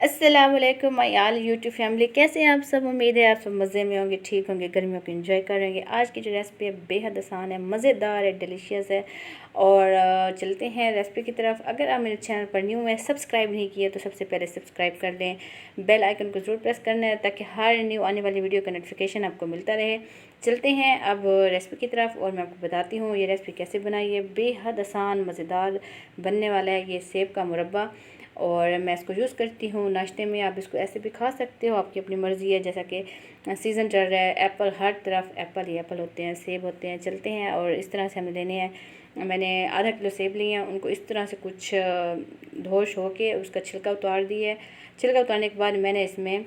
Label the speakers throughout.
Speaker 1: अस्सलाम वालेकुम my all YouTube family, कैसे हैं आप सब। उम्मीद है आप सब मज़े में होंगे, ठीक होंगे, गर्मियों को एंजॉय करेंगे। आज की जो रेसिपी है बेहद आसान है, मज़ेदार है, डिलीशियस है। और चलते हैं रेसिपी की तरफ। अगर आप मेरे चैनल पर न्यू हैं, सब्सक्राइब नहीं किए तो सबसे पहले सब्सक्राइब कर लें। बेल आइकन को ज़रूर प्रेस करना है ताकि हर न्यू आने वाली वीडियो का नोटिफिकेशन आपको मिलता रहे। चलते हैं अब रेसिपी की तरफ और मैं आपको बताती हूँ ये रेसिपी कैसे बनाई है। बेहद आसान मज़ेदार बनने वाला है ये सेब का मुरब्बा, और मैं इसको यूज़ करती हूँ नाश्ते में। आप इसको ऐसे भी खा सकते हो, आपकी अपनी मर्ज़ी है। जैसा कि सीज़न चल रहा है, एप्पल हर तरफ एप्पल ही एप्पल होते हैं, सेब होते हैं। चलते हैं और इस तरह से हमें लेने हैं। मैंने आधा किलो सेब लिए हैं, उनको इस तरह से कुछ धोश हो के उसका छिलका उतार दिया है। छिलका उतारने के बाद मैंने इसमें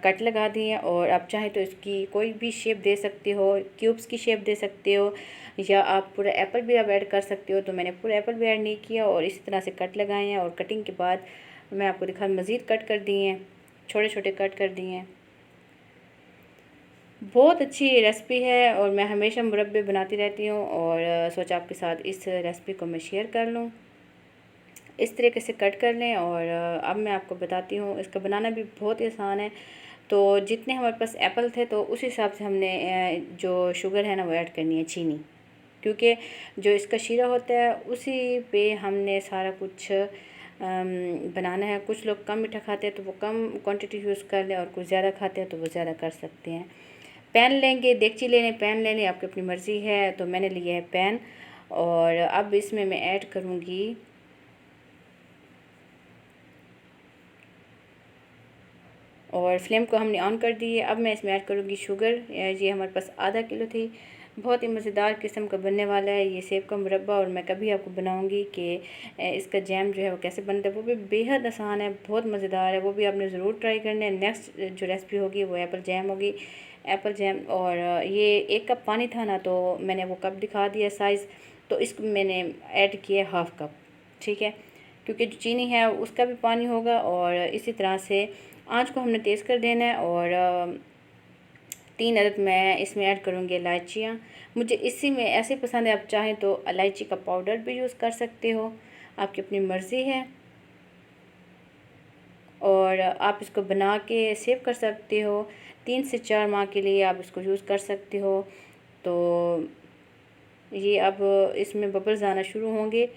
Speaker 1: कट लगा दिए हैं। और आप चाहें तो इसकी कोई भी शेप दे सकते हो, क्यूब्स की शेप दे सकते हो, या आप पूरा एप्पल भी आप ऐड कर सकते हो। तो मैंने पूरा एप्पल भी ऐड नहीं किया और इसी तरह से कट लगाए हैं। और कटिंग के बाद मैं आपको दिखा, मज़ीद कट कर दिए हैं, छोटे छोटे कट कर दिए हैं। बहुत अच्छी रेसिपी है और मैं हमेशा मुरब्बे बनाती रहती हूँ, और सोचा आपके साथ इस रेसिपी को मैं शेयर कर लूँ। इस तरीके से कट कर लें। और अब मैं आपको बताती हूँ, इसका बनाना भी बहुत ही आसान है। तो जितने हमारे पास एप्पल थे तो उस हिसाब से हमने जो शुगर है ना वो ऐड करनी है, चीनी, क्योंकि जो इसका शीरा होता है उसी पे हमने सारा कुछ बनाना है। कुछ लोग कम मीठा खाते हैं तो वो कम क्वांटिटी यूज़ कर लें, और कुछ ज़्यादा खाते हैं तो वो ज़्यादा कर सकते हैं। पैन लेंगे, देगची लेने, पैन लेने, आपकी अपनी मर्ज़ी है। तो मैंने लिया है पैन, और अब इसमें मैं ऐड करूँगी और फ्लेम को हमने ऑन कर दी है। अब मैं इसमें ऐड करूँगी शुगर। ये हमारे पास आधा किलो थी। बहुत ही मज़ेदार किस्म का बनने वाला है ये सेब का मुरब्बा, और मैं कभी आपको बनाऊँगी कि इसका जैम जो है वो कैसे बनता है। वो भी बेहद आसान है, बहुत मज़ेदार है, वो भी आपने ज़रूर ट्राई करना है। नेक्स्ट जो रेसिपी होगी वो एप्पल जैम होगी, एप्पल जैम। और ये 1 कप पानी था ना, तो मैंने वो कप दिखा दिया साइज़, तो इसको मैंने ऐड किया हाफ़ कप, ठीक है, क्योंकि जो चीनी है उसका भी पानी होगा। और इसी तरह से आँच को हमने तेज़ कर देना है। और 3 अदद मैं इसमें ऐड करूँगी इलायचियाँ। मुझे इसी में ऐसे पसंद है, आप चाहें तो इलायची का पाउडर भी यूज़ कर सकते हो, आपकी अपनी मर्ज़ी है। और आप इसको बना के सेव कर सकते हो, 3 से 4 माह के लिए आप इसको यूज़ कर सकते हो। तो ये अब इसमें बबल्स आना शुरू होंगे।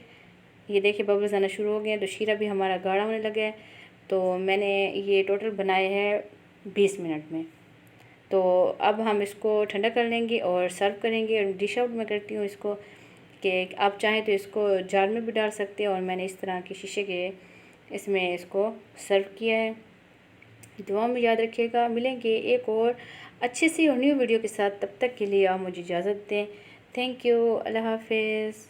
Speaker 1: ये देखिए बबल्स आना शुरू हो गए हैं, तो शीरा भी हमारा गाढ़ा होने लगा है। तो मैंने ये टोटल बनाए हैं 20 मिनट में। तो अब हम इसको ठंडा कर लेंगे और सर्व करेंगे। और डिश आउट में करती हूँ इसको, कि आप चाहें तो इसको जार में भी डाल सकते हैं। और मैंने इस तरह के शीशे के इसमें इसको सर्व किया है। दुआ में याद रखिएगा। मिलेंगे एक और अच्छी सी और न्यू वीडियो के साथ, तब तक के लिए आप मुझे इजाज़त दें। थैंक यू, अल्लाह हाफिज़।